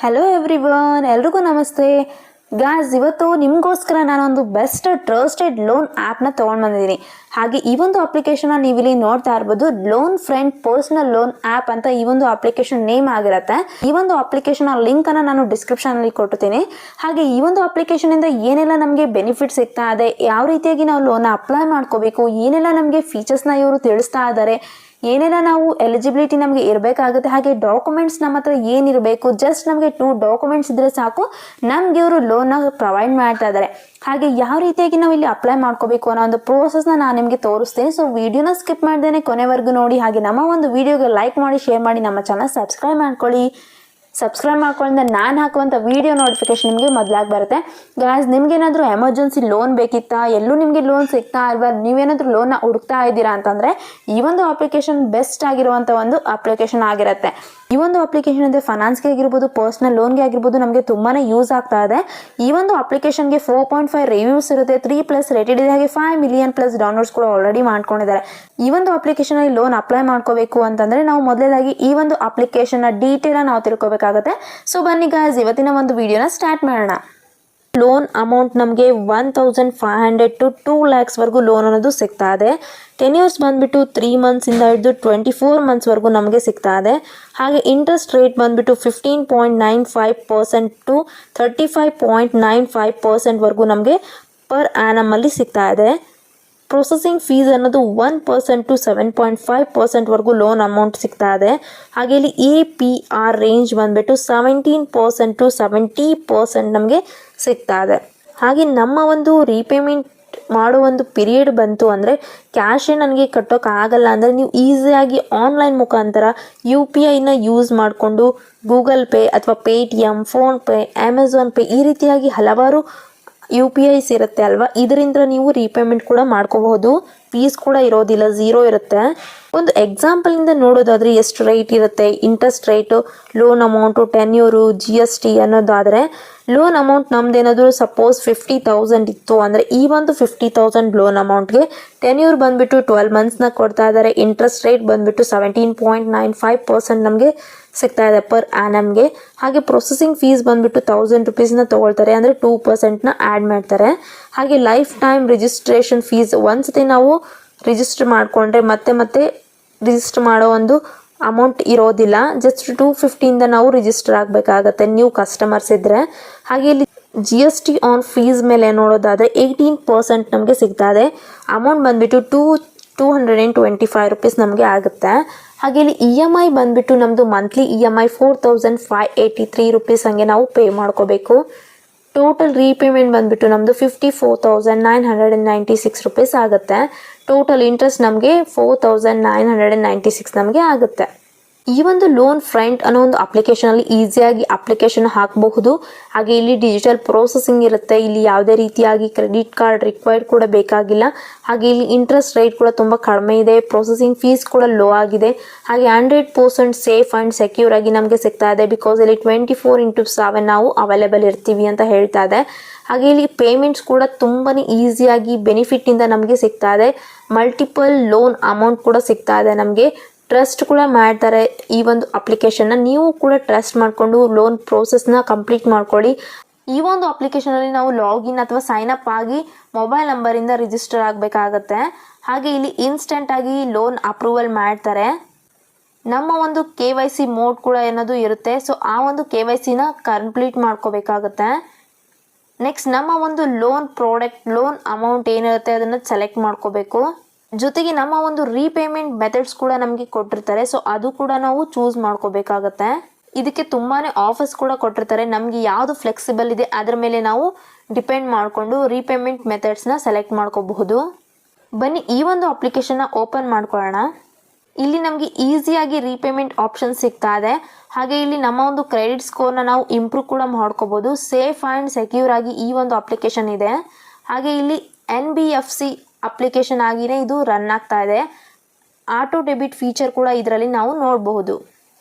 Hello everyone, ಎಲ್ರಿಗೂ ನಮಸ್ತೆ. Guys, ಇವತ್ತು ನಿಮಗೋಸ್ಕರ ನಾನೊಂದು ಬೆಸ್ಟ್ ಟ್ರಸ್ಟೆಡ್ ಲೋನ್ ಆ್ಯಪ್ನ ತೊಗೊಂಡು ಬಂದಿದ್ದೀನಿ. ಹಾಗೆ ಈ ಒಂದು ಅಪ್ಲಿಕೇಶನ್ನ ನೀವು ಇಲ್ಲಿ ನೋಡ್ತಾ ಇರ್ಬೋದು, loan friend personal loan app ಅಂತ ಈ ಒಂದು ಅಪ್ಲಿಕೇಶನ್ ನೇಮ್ ಆಗಿರುತ್ತೆ. ಈ ಒಂದು ಅಪ್ಲಿಕೇಶನ್ ಲಿಂಕನ್ನು ನಾನು ಡಿಸ್ಕ್ರಿಪ್ಷನಲ್ಲಿ ಕೊಟ್ಟಿದ್ದೀನಿ. ಹಾಗೆ ಈ ಒಂದು ಅಪ್ಲಿಕೇಶನಿಂದ ಏನೆಲ್ಲ ನಮಗೆ ಬೆನಿಫಿಟ್ ಸಿಗ್ತಾ ಇದೆ, ಯಾವ ರೀತಿಯಾಗಿ ನಾವು ಲೋನ್ ಅಪ್ಲೈ ಮಾಡ್ಕೋಬೇಕು, ಏನೆಲ್ಲ ನಮಗೆ ಫೀಚರ್ಸ್ನ ಇವರು ತಿಳಿಸ್ತಾ ಇದ್ದಾರೆ, ಏನೆಲ್ಲ ನಾವು ಎಲಿಜಿಬಿಲಿಟಿ ನಮಗೆ ಇರಬೇಕಾಗುತ್ತೆ, ಹಾಗೆ ಡಾಕ್ಯುಮೆಂಟ್ಸ್ ನಮ್ಮ ಹತ್ರ ಏನಿರಬೇಕು, ಜಸ್ಟ್ ನಮಗೆ 2 ಡಾಕ್ಯುಮೆಂಟ್ಸ್ ಇದ್ರೆ ಸಾಕು, ನಮ್ಗೆ ಇವರು ಲೋನ್ನ ಪ್ರೊವೈಡ್ ಮಾಡ್ತಾ ಇದ್ದಾರೆ. ಹಾಗೆ ಯಾವ ರೀತಿಯಾಗಿ ನಾವು ಇಲ್ಲಿ ಅಪ್ಲೈ ಮಾಡ್ಕೋಬೇಕು ಅನ್ನೋ ಒಂದು ಪ್ರೋಸೆಸ್ನ ನಾನು ನಿಮಗೆ ತೋರಿಸ್ತೀನಿ. ಸೊ ವಿಡಿಯೋನ ಸ್ಕಿಪ್ ಮಾಡ್ದೇನೆ ಕೊನೆವರೆಗೂ ನೋಡಿ. ಹಾಗೆ ನಮ್ಮ ಒಂದು ವಿಡಿಯೋಗೆ ಲೈಕ್ ಮಾಡಿ, ಶೇರ್ ಮಾಡಿ, ನಮ್ಮ ಚಾನಲ್ ಸಬ್ಸ್ಕ್ರೈಬ್ ಮಾಡ್ಕೊಳ್ಳಿ. ಸಬ್ಸ್ಕ್ರೈಬ್ ಮಾಡ್ಕೊಳ್ಳೋದ್ರಿಂದ ನಾನು ಹಾಕುವಂಥ ವಿಡಿಯೋ ನೋಟಿಫಿಕೇಶನ್ ನಿಮಗೆ ಮೊದಲಾಗಿ ಬರುತ್ತೆ. ಗಾಯ್ಸ್, ನಿಮ್ಗೇನಾದರೂ ಎಮರ್ಜೆನ್ಸಿ ಲೋನ್ ಬೇಕಿತ್ತಾ, ಎಲ್ಲೂ ನಿಮಗೆ ಲೋನ್ ಸಿಗ್ತಾ ಇಲ್ವಾ, ನೀವೇನಾದರೂ ಲೋನ್ನ ಹುಡುಕ್ತಾ ಇದ್ದೀರಾ ಅಂತಂದರೆ ಈ ಒಂದು ಅಪ್ಲಿಕೇಶನ್ ಬೆಸ್ಟ್ ಆಗಿರುವಂಥ ಒಂದು ಅಪ್ಲಿಕೇಶನ್ ಆಗಿರುತ್ತೆ. ಈ ಒಂದು ಅಪ್ಲಿಕೇಶನ್ ಅಂದರೆ ಫೈನಾನ್ಸ್ಗೆ ಆಗಿರ್ಬೋದು, ಪರ್ಸ್ನಲ್ ಲೋನ್ಗೆ ಆಗಿರ್ಬೋದು, ನಮಗೆ ತುಂಬಾ ಯೂಸ್ ಆಗ್ತಾ ಇದೆ. ಈ ಒಂದು ಅಪ್ಲಿಕೇಶನ್ಗೆ 4.5 ರಿವ್ಯೂಸ್ ಇರುತ್ತೆ, 3+ ರೇಟೆಡ್ ಇದೆ, ಹಾಗೆ 5 ಮಿಲಿಯನ್+ ಡೌನ್ಲೋಡ್ಸ್ ಕೂಡ ಆಲ್ರೆಡಿ ಮಾಡ್ಕೊಂಡಿದ್ದಾರೆ. ಈ ಒಂದು ಅಪ್ಲಿಕೇಶನಲ್ಲಿ ಲೋನ್ ಅಪ್ಲೈ ಮಾಡ್ಕೋಬೇಕು ಅಂತಂದರೆ ನಾವು ಮೊದಲೇದಾಗಿ ಈ ಒಂದು ಅಪ್ಲಿಕೇಶನ್ನ ಡೀಟೇಲ್ ನಾವು ತಿಳ್ಕೊಬೇಕಾಗುತ್ತೆ. ಸೊ ಬನ್ನಿ ಗಾಯ್ಸ್, ಇವತ್ತಿನ ಒಂದು ವಿಡಿಯೋನ ಸ್ಟಾರ್ಟ್ ಮಾಡೋಣ. ಲೋನ್ ಅಮೌಂಟ್ ನಮಗೆ 1,500 to 2 lakhsವರೆಗೂ ಲೋನ್ ಅನ್ನೋದು ಸಿಗ್ತಾ ಇದೆ. ಟೆನ್ಯೂರ್ಸ್ ಬಂದುಬಿಟ್ಟು 3 ಮಂತ್ಸಿಂದ ಹಿಡಿದು 24 ಮಂತ್ಸ್ವರೆಗೂ ನಮಗೆ ಸಿಗ್ತಾ ಇದೆ. ಹಾಗೆ ಇಂಟ್ರೆಸ್ಟ್ ರೇಟ್ ಬಂದುಬಿಟ್ಟು 15.95% to 35.95%ವರೆಗೂ ನಮಗೆ ಪರ್ ಆ್ಯನಮಲ್ಲಿ ಸಿಗ್ತಾ ಇದೆ. ಪ್ರೊಸೆಸಿಂಗ್ ಫೀಸ್ ಅನ್ನೋದು 1% to 7.5%ವರೆಗೂ ಲೋನ್ ಅಮೌಂಟ್ ಸಿಗ್ತಾ ಇದೆ. ಹಾಗೆ ಇಲ್ಲಿ APR ರೇಂಜ್ ಬಂದುಬಿಟ್ಟು 17% to 70% ನಮಗೆ ಸಿಗ್ತಾ ಇದೆ. ಹಾಗೆ ನಮ್ಮ ಒಂದು ರೀಪೇಮೆಂಟ್ ಮಾಡೋ ಒಂದು ಪೀರಿಯಡ್ ಬಂತು ಅಂದರೆ ಕ್ಯಾಶೇ ನನಗೆ ಕಟ್ಟೋಕ್ಕಾಗಲ್ಲ ಅಂದರೆ ನೀವು ಈಸಿಯಾಗಿ ಆನ್ಲೈನ್ ಮುಖಾಂತರ UPIನ ಯೂಸ್ ಮಾಡಿಕೊಂಡು ಗೂಗಲ್ ಪೇ ಅಥವಾ ಪೇಟಿಎಮ್, ಫೋನ್ಪೇ, ಅಮೆಝಾನ್ ಪೇ ಈ ರೀತಿಯಾಗಿ ಹಲವಾರು UPIs ಇರುತ್ತೆ ಅಲ್ವಾ, ಇದರಿಂದ ನೀವು ರೀಪೇಮೆಂಟ್ ಕೂಡ ಮಾಡ್ಕೋಬಹುದು. ಫೀಸ್ ಕೂಡ ಇರೋದಿಲ್ಲ, 0 ಇರುತ್ತೆ. ಒಂದು ಎಕ್ಸಾಂಪಲಿಂದ ನೋಡೋದಾದರೆ ಎಷ್ಟು ರೇಟ್ ಇರುತ್ತೆ, interest rate, loan amount, tenure, GST ಅನ್ನೋದಾದರೆ ಲೋನ್ ಅಮೌಂಟ್ ನಮ್ದೇನಾದರೂ ಸಪೋಸ್ 50,000 ಇತ್ತು ಅಂದರೆ ಈ ಒಂದು 50,000 ಲೋನ್ ಅಮೌಂಟ್ಗೆ ಟೆನ್ಯೂರ್ ಬಂದುಬಿಟ್ಟು 12 ಮಂತ್ಸ್ನ ಕೊಡ್ತಾ ಇದ್ದಾರೆ. ಇಂಟ್ರೆಸ್ಟ್ ರೇಟ್ ಬಂದುಬಿಟ್ಟು 17.95% ನಮಗೆ ಸಿಗ್ತಾ ಇದೆ ಪರ್ ಆ್ಯನಮ್ಗೆ. ಹಾಗೆ ಪ್ರೊಸೆಸಿಂಗ್ ಫೀಸ್ ಬಂದುಬಿಟ್ಟು 1,000 ರೂಪೀಸ್ನ ತೊಗೊಳ್ತಾರೆ, ಅಂದರೆ 2%ನ ಆ್ಯಡ್ ಮಾಡ್ತಾರೆ. ಹಾಗೆ ಲೈಫ್ ಟೈಮ್ ರಿಜಿಸ್ಟ್ರೇಷನ್ ಫೀಸ್, ಒಂದ್ಸತಿ ನಾವು ರಿಜಿಸ್ಟರ್ ಮಾಡಿಕೊಂಡ್ರೆ ಮತ್ತೆ ರಿಜಿಸ್ಟರ್ ಮಾಡೋ ಒಂದು ಅಮೌಂಟ್ ಇರೋದಿಲ್ಲ. ಜಸ್ಟ್ 250ಇಂದ ನಾವು ರಿಜಿಸ್ಟರ್ ಆಗಬೇಕಾಗತ್ತೆ ನ್ಯೂ ಕಸ್ಟಮರ್ಸ್ ಇದ್ದರೆ. ಹಾಗೆ ಇಲ್ಲಿ GST ಆನ್ ಫೀಸ್ ಮೇಲೆ ನೋಡೋದಾದರೆ 18% ನಮಗೆ ಸಿಗ್ತಾ ಇದೆ. ಅಮೌಂಟ್ ಬಂದುಬಿಟ್ಟು 225 ರೂಪೀಸ್ ನಮಗೆ ಆಗುತ್ತೆ. ಹಾಗೆ ಇಲ್ಲಿ EMI ಬಂದುಬಿಟ್ಟು ನಮ್ಮದು ಮಂತ್ಲಿ EMI 4,583 ರೂಪೀಸ್ ಹಂಗೆ ನಾವು ಪೇ ಮಾಡ್ಕೋಬೇಕು. ಟೋಟಲ್ ರೀಪೇಮೆಂಟ್ ಬಂದುಬಿಟ್ಟು ನಮ್ಮದು 54,996 ರೂಪೀಸ್ ಆಗುತ್ತೆ. ಟೋಟಲ್ ಇಂಟ್ರೆಸ್ಟ್ ನಮಗೆ 4,996 ನಮಗೆ ಆಗುತ್ತೆ. ಈ ಒಂದು ಲೋನ್ ಫ್ರೆಂಡ್ ಅನ್ನೋ ಒಂದು ಅಪ್ಲಿಕೇಶನಲ್ಲಿ ಈಸಿಯಾಗಿ ಅಪ್ಲಿಕೇಶನ್ ಹಾಕಬಹುದು. ಹಾಗೆ ಇಲ್ಲಿ ಡಿಜಿಟಲ್ ಪ್ರೋಸೆಸಿಂಗ್ ಇರುತ್ತೆ, ಇಲ್ಲಿ ಯಾವುದೇ ರೀತಿಯಾಗಿ ಕ್ರೆಡಿಟ್ ಕಾರ್ಡ್ ರಿಕ್ವೈರ್ಡ್ ಕೂಡ ಬೇಕಾಗಿಲ್ಲ. ಹಾಗೆ ಇಲ್ಲಿ ಇಂಟ್ರೆಸ್ಟ್ ರೇಟ್ ಕೂಡ ತುಂಬ ಕಡಿಮೆ ಇದೆ, ಪ್ರೊಸೆಸಿಂಗ್ ಫೀಸ್ ಕೂಡ ಲೋ ಆಗಿದೆ. ಹಾಗೆ 100% ಸೇಫ್ ಆ್ಯಂಡ್ ಸೆಕ್ಯೂರ್ ಆಗಿ ನಮಗೆ ಸಿಗ್ತಾ ಇದೆ, ಬಿಕಾಸ್ ಇಲ್ಲಿ 24/7 ನಾವು ಅವೈಲೇಬಲ್ ಇರ್ತೀವಿ ಅಂತ ಹೇಳ್ತಾ ಇದೆ. ಹಾಗೆ ಇಲ್ಲಿ ಪೇಮೆಂಟ್ಸ್ ಕೂಡ ತುಂಬಾ ಈಸಿಯಾಗಿ ಬೆನಿಫಿಟ್ಟಿಂದ ನಮಗೆ ಸಿಗ್ತಾ ಇದೆ. ಮಲ್ಟಿಪಲ್ ಲೋನ್ ಅಮೌಂಟ್ ಕೂಡ ಸಿಗ್ತಾ ಇದೆ ನಮಗೆ. ಟ್ರಸ್ಟ್ ಕೂಡ ಮಾಡ್ತಾರೆ ಈ ಒಂದು ಅಪ್ಲಿಕೇಶನ್ನ. ನೀವು ಕೂಡ ಟ್ರಸ್ಟ್ ಮಾಡಿಕೊಂಡು ಲೋನ್ ಪ್ರೋಸೆಸ್ನ ಕಂಪ್ಲೀಟ್ ಮಾಡ್ಕೊಳ್ಳಿ. ಈ ಒಂದು ಅಪ್ಲಿಕೇಶನಲ್ಲಿ ನಾವು ಲಾಗಿನ್ ಅಥವಾ ಸೈನ್ ಅಪ್ ಆಗಿ ಮೊಬೈಲ್ ನಂಬರಿಂದ ರಿಜಿಸ್ಟರ್ ಆಗಬೇಕಾಗತ್ತೆ. ಹಾಗೆ ಇಲ್ಲಿ ಇನ್ಸ್ಟೆಂಟ್ ಆಗಿ ಲೋನ್ ಅಪ್ರೂವಲ್ ಮಾಡ್ತಾರೆ. ನಮ್ಮ ಒಂದು KYC ಮೋಡ್ ಕೂಡ ಏನದು ಇರುತ್ತೆ. ಸೊ ಆ ಒಂದು KYCನ ಕಂಪ್ಲೀಟ್ ಮಾಡ್ಕೋಬೇಕಾಗತ್ತೆ. ನೆಕ್ಸ್ಟ್ ನಮ್ಮ ಒಂದು ಲೋನ್ ಪ್ರಾಡಕ್ಟ್, ಲೋನ್ ಅಮೌಂಟ್ ಏನಿರುತ್ತೆ ಅದನ್ನು ಸೆಲೆಕ್ಟ್ ಮಾಡ್ಕೋಬೇಕು. ಜೊತೆಗೆ ನಮ್ಮ ಒಂದು ರೀಪೇಮೆಂಟ್ ಮೆಥಡ್ಸ್ ಕೂಡ ನಮಗೆ ಕೊಟ್ಟಿರ್ತಾರೆ. ಸೊ ಅದು ಕೂಡ ನಾವು ಚೂಸ್ ಮಾಡ್ಕೋಬೇಕಾಗತ್ತೆ. ಇದಕ್ಕೆ ತುಂಬಾ ಆಫರ್ಸ್ ಕೂಡ ಕೊಟ್ಟಿರ್ತಾರೆ. ನಮಗೆ ಯಾವುದು ಫ್ಲೆಕ್ಸಿಬಲ್ ಇದೆ ಅದರ ಮೇಲೆ ನಾವು ಡಿಪೆಂಡ್ ಮಾಡಿಕೊಂಡು ರೀಪೇಮೆಂಟ್ ಮೆಥಡ್ಸ್ನ ಸೆಲೆಕ್ಟ್ ಮಾಡ್ಕೋಬಹುದು. ಬನ್ನಿ ಈ ಒಂದು ಅಪ್ಲಿಕೇಶನ್ನ ಓಪನ್ ಮಾಡ್ಕೊಳ್ಳೋಣ. ಇಲ್ಲಿ ನಮಗೆ ಈಸಿಯಾಗಿ ರೀಪೇಮೆಂಟ್ ಆಪ್ಷನ್ ಸಿಗ್ತಾ ಇದೆ. ಹಾಗೆ ಇಲ್ಲಿ ನಮ್ಮ ಒಂದು ಕ್ರೆಡಿಟ್ ಸ್ಕೋರ್ನ ನಾವು ಇಂಪ್ರೂವ್ ಕೂಡ ಮಾಡ್ಕೋಬೋದು. ಸೇಫ್ ಆ್ಯಂಡ್ ಸೆಕ್ಯೂರ್ ಆಗಿ ಈ ಒಂದು ಅಪ್ಲಿಕೇಶನ್ ಇದೆ. ಹಾಗೆ ಇಲ್ಲಿ NBFC ಅಪ್ಲಿಕೇಶನ್ ಆಗಿನೇ ಇದು ರನ್ ಆಗ್ತಾ ಇದೆ. ಆಟೋ ಡೆಬಿಟ್ ಫೀಚರ್ ಕೂಡ ಇದರಲ್ಲಿ ನಾವು ನೋಡಬಹುದು.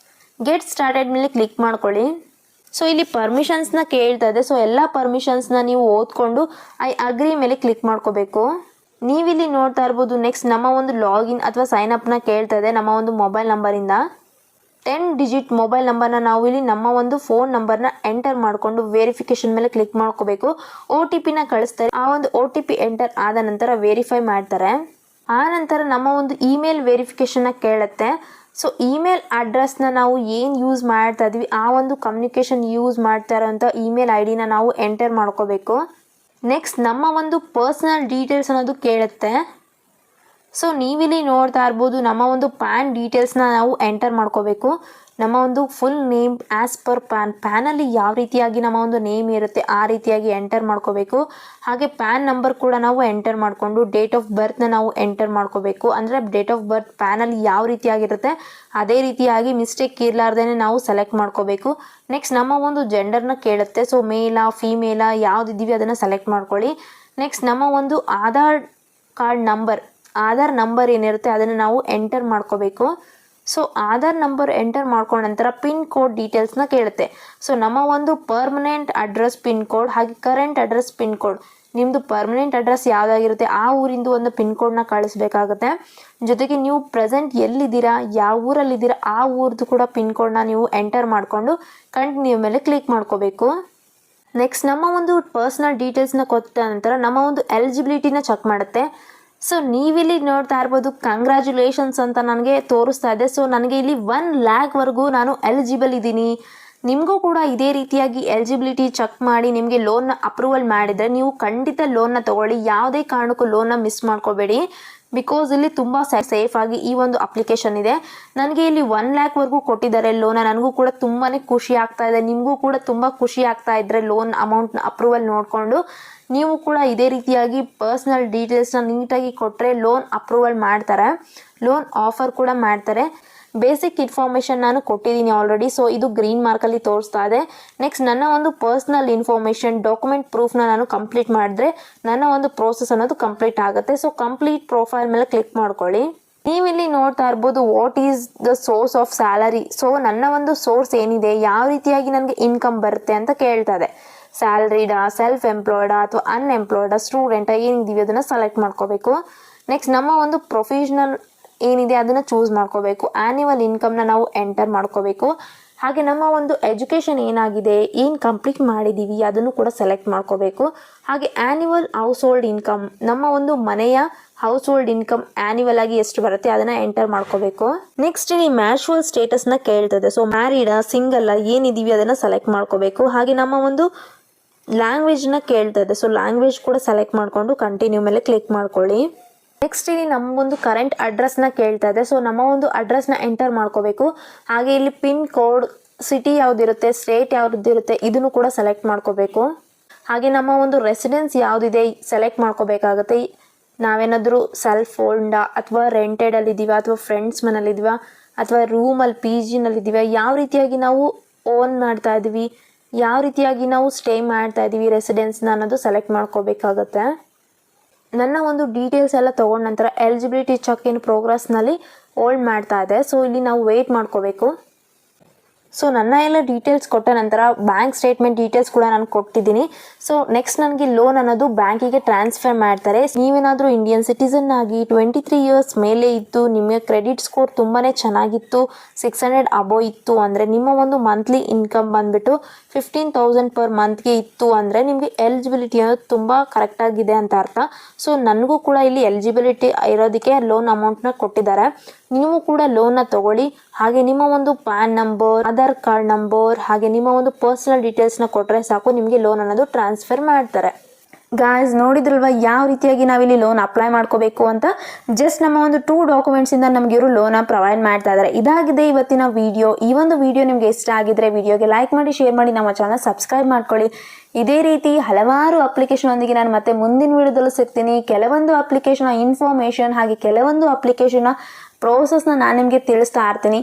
ಗೆಟ್ ಸ್ಟಾರ್ಟೆಡ್ ಮೇಲೆ ಕ್ಲಿಕ್ ಮಾಡ್ಕೊಳ್ಳಿ. ಸೊ ಇಲ್ಲಿ ಪರ್ಮಿಷನ್ಸ್ನ ಕೇಳ್ತಾ ಇದೆ. ಸೊ ಎಲ್ಲ ಪರ್ಮಿಷನ್ಸ್ನ ನೀವು ಓದ್ಕೊಂಡು ಐ ಅಗ್ರಿ ಮೇಲೆ ಕ್ಲಿಕ್ ಮಾಡ್ಕೋಬೇಕು. ನೀವಿಲ್ಲಿ ನೋಡ್ತಾ ಇರ್ಬೋದು. ನೆಕ್ಸ್ಟ್ ನಮ್ಮ ಒಂದು ಲಾಗಿನ್ ಅಥವಾ ಸೈನ್ ಅಪ್ನ ಕೇಳ್ತಾ ಇದೆ ನಮ್ಮ ಒಂದು ಮೊಬೈಲ್ ನಂಬರಿಂದ. 10 ಡಿಜಿಟ್ ಮೊಬೈಲ್ ನಂಬರ್ನ ನಾವು ಇಲ್ಲಿ ನಮ್ಮ ಒಂದು ಫೋನ್ ನಂಬರ್ನ ಎಂಟರ್ ಮಾಡಿಕೊಂಡು ವೆರಿಫಿಕೇಶನ್ ಮೇಲೆ ಕ್ಲಿಕ್ ಮಾಡ್ಕೋಬೇಕು. OTPನ ಕಳಿಸ್ತಾರೆ. ಆ ಒಂದು OTP ಎಂಟರ್ ಆದ ನಂತರ ವೆರಿಫೈ ಮಾಡ್ತಾರೆ. ಆ ನಂತರ ನಮ್ಮ ಒಂದು ಇಮೇಲ್ ವೆರಿಫಿಕೇಶನ್ನ ಕೇಳುತ್ತೆ. ಸೊ ಇಮೇಲ್ ಅಡ್ರೆಸ್ನ ನಾವು ಏನು ಯೂಸ್ ಮಾಡ್ತಾ ಇದ್ವಿ ಆ ಒಂದು ಕಮ್ಯುನಿಕೇಷನ್ ಯೂಸ್ ಮಾಡ್ತಾ ಇರೋಂಥ ಇಮೇಲ್ ID ನ ನಾವು ಎಂಟರ್ ಮಾಡ್ಕೋಬೇಕು. ನೆಕ್ಸ್ಟ್ ನಮ್ಮ ಒಂದು ಪರ್ಸನಲ್ ಡೀಟೇಲ್ಸ್ ಅನ್ನೋದು ಕೇಳುತ್ತೆ. ಸೊ ನೀವಿಲ್ಲಿ ನೋಡ್ತಾ ಇರ್ಬೋದು ನಮ್ಮ ಒಂದು ಪ್ಯಾನ್ ಡೀಟೇಲ್ಸ್ನ ನಾವು ಎಂಟರ್ ಮಾಡ್ಕೋಬೇಕು. ನಮ್ಮ ಒಂದು ಫುಲ್ ನೇಮ್ ಆ್ಯಸ್ ಪರ್ ಪ್ಯಾನಲ್ಲಿ ಯಾವ ರೀತಿಯಾಗಿ ನಮ್ಮ ಒಂದು ನೇಮ್ ಇರುತ್ತೆ ಆ ರೀತಿಯಾಗಿ ಎಂಟರ್ ಮಾಡ್ಕೋಬೇಕು. ಹಾಗೆ ಪ್ಯಾನ್ ನಂಬರ್ ಕೂಡ ನಾವು ಎಂಟರ್ ಮಾಡಿಕೊಂಡು ಡೇಟ್ ಆಫ್ ಬರ್ತ್ನ ನಾವು ಎಂಟರ್ ಮಾಡ್ಕೋಬೇಕು. ಅಂದರೆ ಡೇಟ್ ಆಫ್ ಬರ್ತ್ ಪ್ಯಾನಲ್ಲಿ ಯಾವ ರೀತಿಯಾಗಿರುತ್ತೆ ಅದೇ ರೀತಿಯಾಗಿ ಮಿಸ್ಟೇಕ್ ಇರಲಾರ್ದೇ ನಾವು ಸೆಲೆಕ್ಟ್ ಮಾಡ್ಕೋಬೇಕು. ನೆಕ್ಸ್ಟ್ ನಮ್ಮ ಒಂದು ಜೆಂಡರ್ನ ಕೇಳುತ್ತೆ. ಸೊ ಮೇಲಾ ಫೀಮೇಲಾ ಯಾವುದಿದ್ದೀವಿ ಅದನ್ನು ಸೆಲೆಕ್ಟ್ ಮಾಡ್ಕೊಳ್ಳಿ. ನೆಕ್ಸ್ಟ್ ನಮ್ಮ ಒಂದು ಆಧಾರ್ ನಂಬರ್ ಏನಿರುತ್ತೆ ಅದನ್ನು ನಾವು ಎಂಟರ್ ಮಾಡ್ಕೋಬೇಕು. ಸೊ ಆಧಾರ್ ನಂಬರ್ ಎಂಟರ್ ಮಾಡ್ಕೊಂಡ ನಂತರ ಪಿನ್ ಕೋಡ್ ಡೀಟೇಲ್ಸ್ನ ಕೇಳುತ್ತೆ. ಸೊ ನಮ್ಮ ಒಂದು ಪರ್ಮನೆಂಟ್ ಅಡ್ರೆಸ್ ಪಿನ್ ಕೋಡ್ ಹಾಗೆ ಕರೆಂಟ್ ಅಡ್ರೆಸ್ ಪಿನ್ ಕೋಡ್, ನಿಮ್ಮದು ಪರ್ಮನೆಂಟ್ ಅಡ್ರೆಸ್ ಯಾವುದಾಗಿರುತ್ತೆ ಆ ಊರಿಂದು ಒಂದು ಪಿನ್ ಕೋಡ್ನ ಕಳಿಸ್ಬೇಕಾಗುತ್ತೆ. ಜೊತೆಗೆ ನೀವು ಪ್ರೆಸೆಂಟ್ ಎಲ್ಲಿದ್ದೀರಾ ಯಾವ ಊರಲ್ಲಿದ್ದೀರಾ ಆ ಊರದ್ದು ಕೂಡ ಪಿನ್ ಕೋಡ್ನ ನೀವು ಎಂಟರ್ ಮಾಡಿಕೊಂಡು ಕಂಟಿನ್ಯೂ ಮೇಲೆ ಕ್ಲಿಕ್ ಮಾಡ್ಕೋಬೇಕು. ನೆಕ್ಸ್ಟ್ ನಮ್ಮ ಒಂದು ಪರ್ಸನಲ್ ಡೀಟೇಲ್ಸ್ನ ಕೊಟ್ಟ ನಂತರ ನಮ್ಮ ಒಂದು ಎಲಿಜಿಬಿಲಿಟಿನ ಚೆಕ್ ಮಾಡುತ್ತೆ. ಸೊ ನೀವಿಲ್ಲಿ ನೋಡ್ತಾ ಇರ್ಬೋದು ಕಂಗ್ರ್ಯಾಚುಲೇಷನ್ಸ್ ಅಂತ ನನಗೆ ತೋರಿಸ್ತಾ ಇದೆ. ಸೊ ನನಗೆ ಇಲ್ಲಿ 1 ಲ್ಯಾಕ್ವರೆಗೂ ನಾನು ಎಲಿಜಿಬಲ್ ಇದ್ದೀನಿ. ನಿಮಗೂ ಕೂಡ ಇದೇ ರೀತಿಯಾಗಿ ಎಲಿಜಿಬಿಲಿಟಿ ಚೆಕ್ ಮಾಡಿ ನಿಮಗೆ ಲೋನ್ನ ಅಪ್ರೂವಲ್ ಮಾಡಿದರೆ ನೀವು ಖಂಡಿತ ಲೋನ್ನ ತೊಗೊಳ್ಳಿ. ಯಾವುದೇ ಕಾರಣಕ್ಕೂ ಲೋನ್ನ ಮಿಸ್ ಮಾಡ್ಕೋಬೇಡಿ. ಬಿಕಾಸ್ ಇಲ್ಲಿ ತುಂಬ ಸೇಫ್ ಆಗಿ ಈ ಒಂದು ಅಪ್ಲಿಕೇಶನ್ ಇದೆ. ನನಗೆ ಇಲ್ಲಿ 1 ಲ್ಯಾಕ್ವರೆಗೂ ಕೊಟ್ಟಿದ್ದಾರೆ ಲೋನ. ನನಗೂ ಕೂಡ ತುಂಬಾ ಖುಷಿ ಆಗ್ತಾ ಇದೆ. ನಿಮಗೂ ಕೂಡ ತುಂಬ ಖುಷಿ ಆಗ್ತಾ ಇದ್ದರೆ ಲೋನ್ ಅಮೌಂಟ್ನ ಅಪ್ರೂವಲ್ ನೋಡಿಕೊಂಡು ನೀವು ಕೂಡ ಇದೇ ರೀತಿಯಾಗಿ ಪರ್ಸ್ನಲ್ ಡೀಟೇಲ್ಸ್ನ ನೀಟಾಗಿ ಕೊಟ್ಟರೆ ಲೋನ್ ಅಪ್ರೂವಲ್ ಮಾಡ್ತಾರೆ. ಲೋನ್ ಆಫರ್ ಕೂಡ ಮಾಡ್ತಾರೆ. ಬೇಸಿಕ್ ಇನ್ಫಾರ್ಮೇಷನ್ ನಾನು ಕೊಟ್ಟಿದ್ದೀನಿ ಆಲ್ರೆಡಿ. ಸೊ ಇದು ಗ್ರೀನ್ ಮಾರ್ಕಲ್ಲಿ ತೋರಿಸ್ತಾ ಇದೆ. ನೆಕ್ಸ್ಟ್ ನನ್ನ ಒಂದು ಪರ್ಸ್ನಲ್ ಇನ್ಫಾರ್ಮೇಷನ್ ಡಾಕ್ಯುಮೆಂಟ್ ಪ್ರೂಫ್ನ ನಾನು ಕಂಪ್ಲೀಟ್ ಮಾಡಿದ್ರೆ ನನ್ನ ಒಂದು ಪ್ರೋಸೆಸ್ ಅನ್ನೋದು ಕಂಪ್ಲೀಟ್ ಆಗುತ್ತೆ. ಸೊ ಕಂಪ್ಲೀಟ್ ಪ್ರೊಫೈಲ್ ಮೇಲೆ ಕ್ಲಿಕ್ ಮಾಡ್ಕೊಳ್ಳಿ. ನೀವಿಲ್ಲಿ ನೋಡ್ತಾ ಇರ್ಬೋದು what is the source of salary. So ನನ್ನ ಒಂದು ಸೋರ್ಸ್ ಏನಿದೆ ಯಾವ ರೀತಿಯಾಗಿ ನನಗೆ ಇನ್ಕಮ್ ಬರುತ್ತೆ ಅಂತ ಕೇಳ್ತಾ ಇದೆ. ಸ್ಯಾಲ್ರಿಡಾ, ಸೆಲ್ಫ್ ಎಂಪ್ಲಾಯ್ಡಾ ಅಥವಾ ಅನ್ಎಂಪ್ಲಾಯ್ಡಾ, ಸ್ಟೂಡೆಂಟಾ ಏನಿದೀವಿ ಅದನ್ನು ಸೆಲೆಕ್ಟ್ ಮಾಡ್ಕೋಬೇಕು. ನೆಕ್ಸ್ಟ್ ನಮ್ಮ ಒಂದು ಪ್ರೊಫೆಷ್ನಲ್ ಏನಿದೆ ಅದನ್ನು ಚೂಸ್ ಮಾಡ್ಕೋಬೇಕು. ಆ್ಯನ್ಯುವಲ್ ಇನ್ಕಮ್ನ ನಾವು ಎಂಟರ್ ಮಾಡ್ಕೋಬೇಕು. ಹಾಗೆ ನಮ್ಮ ಒಂದು ಎಜುಕೇಷನ್ ಏನಾಗಿದೆ ಏನು ಕಂಪ್ಲೀಟ್ ಮಾಡಿದ್ದೀವಿ ಅದನ್ನು ಕೂಡ ಸೆಲೆಕ್ಟ್ ಮಾಡ್ಕೋಬೇಕು. ಹಾಗೆ ಆ್ಯನ್ಯುವಲ್ ಹೌಸ್ ಹೋಲ್ಡ್ ಇನ್ಕಮ್, ನಮ್ಮ ಒಂದು ಮನೆಯ ಹೌಸ್ ಹೋಲ್ಡ್ ಇನ್ಕಮ್ ಆ್ಯನ್ಯುವಲ್ ಆಗಿ ಎಷ್ಟು ಬರುತ್ತೆ ಅದನ್ನು ಎಂಟರ್ ಮಾಡ್ಕೋಬೇಕು. ನೆಕ್ಸ್ಟ್ ಇಲ್ಲಿ ಮ್ಯಾಚುವಲ್ ಸ್ಟೇಟಸ್ನ ಕೇಳ್ತದೆ. ಸೊ ಮ್ಯಾರಿಡಾ ಸಿಂಗಲ್ಲ ಏನಿದ್ದೀವಿ ಅದನ್ನು ಸೆಲೆಕ್ಟ್ ಮಾಡ್ಕೋಬೇಕು. ಹಾಗೆ ನಮ್ಮ ಒಂದು ಲ್ಯಾಂಗ್ವೇಜ್ನ ಕೇಳ್ತದೆ. ಸೊ ಲ್ಯಾಂಗ್ವೇಜ್ ಕೂಡ ಸೆಲೆಕ್ಟ್ ಮಾಡಿಕೊಂಡು ಕಂಟಿನ್ಯೂ ಮೇಲೆ ಕ್ಲಿಕ್ ಮಾಡ್ಕೊಳ್ಳಿ. ನೆಕ್ಸ್ಟ್ ಇಲ್ಲಿ ನಮಗೊಂದು ಕರೆಂಟ್ ಅಡ್ರೆಸ್ನ ಕೇಳ್ತಾ ಇದೆ. ಸೊ ನಮ್ಮ ಒಂದು ಅಡ್ರೆಸ್ನ ಎಂಟರ್ ಮಾಡ್ಕೋಬೇಕು. ಹಾಗೆ ಇಲ್ಲಿ ಪಿನ್ ಕೋಡ್, ಸಿಟಿ ಯಾವುದಿರುತ್ತೆ, ಸ್ಟೇಟ್ ಯಾವುದಿರುತ್ತೆ ಇದನ್ನು ಕೂಡ ಸೆಲೆಕ್ಟ್ ಮಾಡ್ಕೋಬೇಕು. ಹಾಗೆ ನಮ್ಮ ಒಂದು ರೆಸಿಡೆನ್ಸ್ ಯಾವುದಿದೆ ಸೆಲೆಕ್ಟ್ ಮಾಡ್ಕೋಬೇಕಾಗುತ್ತೆ. ನಾವೇನಾದರೂ ಸೆಲ್ಫ್ ಓನ್ಡಾ ಅಥವಾ ರೆಂಟೆಡಲ್ಲಿದ್ದೀವ ಅಥವಾ ಫ್ರೆಂಡ್ಸ್ ಮನೇಲಿದ್ದೀವ ಅಥವಾ ರೂಮಲ್ಲಿ PGನಲ್ಲಿದ್ದೀವ, ಯಾವ ರೀತಿಯಾಗಿ ನಾವು ಓನ್ ಮಾಡ್ತಾ ಇದ್ದೀವಿ, ಯಾವ ರೀತಿಯಾಗಿ ನಾವು ಸ್ಟೇ ಮಾಡ್ತಾ ಇದ್ದೀವಿ ರೆಸಿಡೆನ್ಸ್ನ ಅನ್ನೋದು ಸೆಲೆಕ್ಟ್ ಮಾಡ್ಕೋಬೇಕಾಗತ್ತೆ. ನನ್ನ ಒಂದು ಡೀಟೇಲ್ಸ್ ಎಲ್ಲ ತೊಗೊಂಡ ನಂತರ ಎಲಿಜಿಬಿಲಿಟಿ ಚೆಕ್ ಇನ್ ಪ್ರೋಗ್ರೆಸ್ನಲ್ಲಿ ಹೋಲ್ಡ್ ಮಾಡ್ತಾ ಇದೆ. ಸೊ ಇಲ್ಲಿ ನಾವು ವೆಯ್ಟ್ ಮಾಡ್ಕೋಬೇಕು. ಸೊ ನನ್ನ ಎಲ್ಲ ಡೀಟೇಲ್ಸ್ ಕೊಟ್ಟ ನಂತರ ಬ್ಯಾಂಕ್ ಸ್ಟೇಟ್ಮೆಂಟ್ ಡೀಟೇಲ್ಸ್ ಕೂಡ ನಾನು ಕೊಟ್ಟಿದ್ದೀನಿ. ಸೊ ನೆಕ್ಸ್ಟ್ ನನಗೆ ಲೋನ್ ಅನ್ನೋದು ಬ್ಯಾಂಕಿಗೆ ಟ್ರಾನ್ಸ್ಫರ್ ಮಾಡ್ತಾರೆ. ನೀವೇನಾದರೂ ಇಂಡಿಯನ್ ಸಿಟಿಸನ್ ಆಗಿ 23 ಇಯರ್ಸ್ ಮೇಲೆ ಇತ್ತು, ನಿಮಗೆ ಕ್ರೆಡಿಟ್ ಸ್ಕೋರ್ ತುಂಬಾ ಚೆನ್ನಾಗಿತ್ತು, 600 ಅಬೋವ್ ಇತ್ತು ಅಂದರೆ, ನಿಮ್ಮ ಒಂದು ಮಂತ್ಲಿ ಇನ್ಕಮ್ ಬಂದುಬಿಟ್ಟು 15,000 ಪರ್ ಮಂತ್ಗೆ ಇತ್ತು ಅಂದರೆ ನಿಮಗೆ ಎಲಿಜಿಬಿಲಿಟಿ ಅನ್ನೋದು ತುಂಬ ಕರೆಕ್ಟಾಗಿದೆ ಅಂತ ಅರ್ಥ. ಸೊ ನನಗೂ ಕೂಡ ಇಲ್ಲಿ ಎಲಿಜಿಬಿಲಿಟಿ ಇರೋದಕ್ಕೆ ಲೋನ್ ಅಮೌಂಟ್ನ ಕೊಟ್ಟಿದ್ದಾರೆ. ನೀವು ಕೂಡ ಲೋನ್ನ ತಗೊಳ್ಳಿ. ಹಾಗೆ ನಿಮ್ಮ ಒಂದು PAN number, Aadhaar card number ಹಾಗೆ ನಿಮ್ಮ ಒಂದು ಪರ್ಸನಲ್ ಡೀಟೇಲ್ಸ್ನ ಕೊಟ್ಟರೆ ಸಾಕು, ನಿಮಗೆ ಲೋನ್ ಅನ್ನೋದು ಟ್ರಾನ್ಸ್ಫರ್ ಮಾಡ್ತಾರೆ. ಗಾಯ್ಸ್ ನೋಡಿದ್ರಲ್ವ ಯಾವ ರೀತಿಯಾಗಿ ನಾವಿಲ್ಲಿ ಲೋನ್ ಅಪ್ಲೈ ಮಾಡ್ಕೋಬೇಕು ಅಂತ. ಜಸ್ಟ್ ನಮ್ಮ ಒಂದು 2 ಡಾಕ್ಯುಮೆಂಟ್ಸಿಂದ ನಮಗೆ ಇವರು ಲೋನ ಪ್ರೊವೈಡ್ ಮಾಡ್ತಾ ಇದ್ದಾರೆ. ಇದಾಗಿದೆ ಇವತ್ತಿನ ವಿಡಿಯೋ. ಈ ಒಂದು ವಿಡಿಯೋ ನಿಮಗೆ ಇಷ್ಟ ಆಗಿದ್ರೆ ವಿಡಿಯೋಗೆ ಲೈಕ್ ಮಾಡಿ, ಶೇರ್ ಮಾಡಿ, ನಮ್ಮ ಚಾನಲ್ ಸಬ್ಸ್ಕ್ರೈಬ್ ಮಾಡ್ಕೊಳ್ಳಿ. ಇದೇ ರೀತಿ ಹಲವಾರು ಅಪ್ಲಿಕೇಶನ್ ಒಂದಿಗೆ ನಾನು ಮತ್ತೆ ಮುಂದಿನ ವಿಡಿಯೋದಲ್ಲೂ ಸಿಗ್ತೀನಿ. ಕೆಲವೊಂದು ಅಪ್ಲಿಕೇಶನ್ ಇನ್ಫಾರ್ಮೇಷನ್ ಹಾಗೆ ಕೆಲವೊಂದು ಅಪ್ಲಿಕೇಶನ್ ಪ್ರೋಸೆಸ್ನ ನಾನು ನಿಮಗೆ ತಿಳಿಸ್ತಾ ಇರ್ತೀನಿ.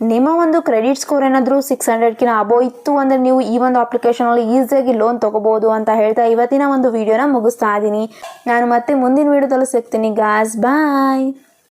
ನಿಮ್ಮ ಒಂದು ಕ್ರೆಡಿಟ್ ಸ್ಕೋರ್ ಏನಾದರೂ 600ಕಿಂತ ಅಬೋವ್ ಇತ್ತು ಅಂದರೆ ನೀವು ಈ ಒಂದು ಅಪ್ಲಿಕೇಶನಲ್ಲಿ ಈಸಿಯಾಗಿ ಲೋನ್ ತೊಗೋಬೋದು ಅಂತ ಹೇಳ್ತಾ ಇವತ್ತಿನ ಒಂದು ವಿಡಿಯೋನ ಮುಗಿಸ್ತಾ ಇದ್ದೀನಿ. ನಾನು ಮತ್ತೆ ಮುಂದಿನ ವಿಡಿಯೋದಲ್ಲೂ ಸಿಗ್ತೀನಿ ಗಾಯ್ಸ್. ಬಾಯ್.